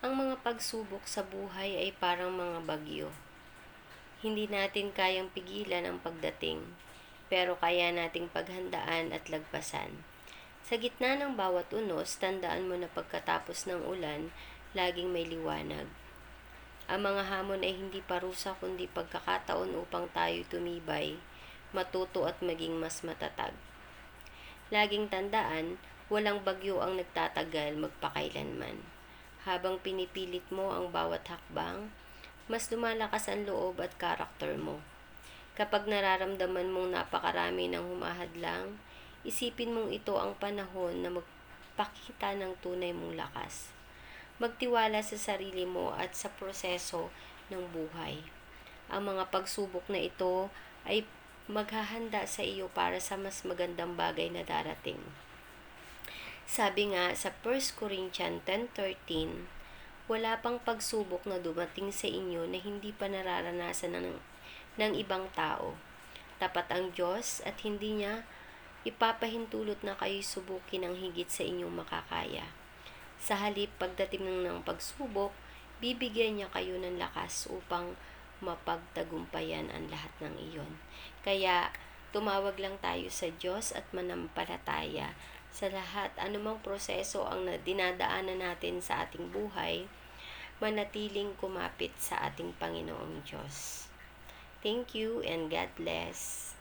Ang mga pagsubok sa buhay ay parang mga bagyo. Hindi natin kayang pigilan ang pagdating, pero kaya nating paghandaan at lagpasan. Sa gitna ng bawat unos, tandaan mo na pagkatapos ng ulan, laging may liwanag. Ang mga hamon ay hindi parusa kundi pagkakataon upang tayo tumibay, matuto at maging mas matatag. Laging tandaan, walang bagyo ang nagtatagal magpakailanman. Habang pinipilit mo ang bawat hakbang, mas lumalakas ang loob at karakter mo. Kapag nararamdaman mong napakarami ng humahadlang, isipin mong ito ang panahon na magpakita ng tunay mong lakas. Magtiwala sa sarili mo at sa proseso ng buhay. Ang mga pagsubok na ito ay maghahanda sa iyo para sa mas magandang bagay na darating. Sabi nga sa 1 Corinthians 10:13, wala pang pagsubok na dumating sa inyo na hindi pa nararanasan ng ibang tao. Tapat ang Diyos at hindi niya ipapahintulot na kayo'y subukin ng higit sa inyong makakaya. Sa halip pagdating ng pagsubok, bibigyan niya kayo ng lakas upang mapagtagumpayan ang lahat ng iyon. Kaya tumawag lang tayo sa Diyos at manampalataya sa lahat anumang proseso ang dinadaanan natin sa ating buhay, manatiling kumapit sa ating Panginoong Diyos. Thank you and God bless.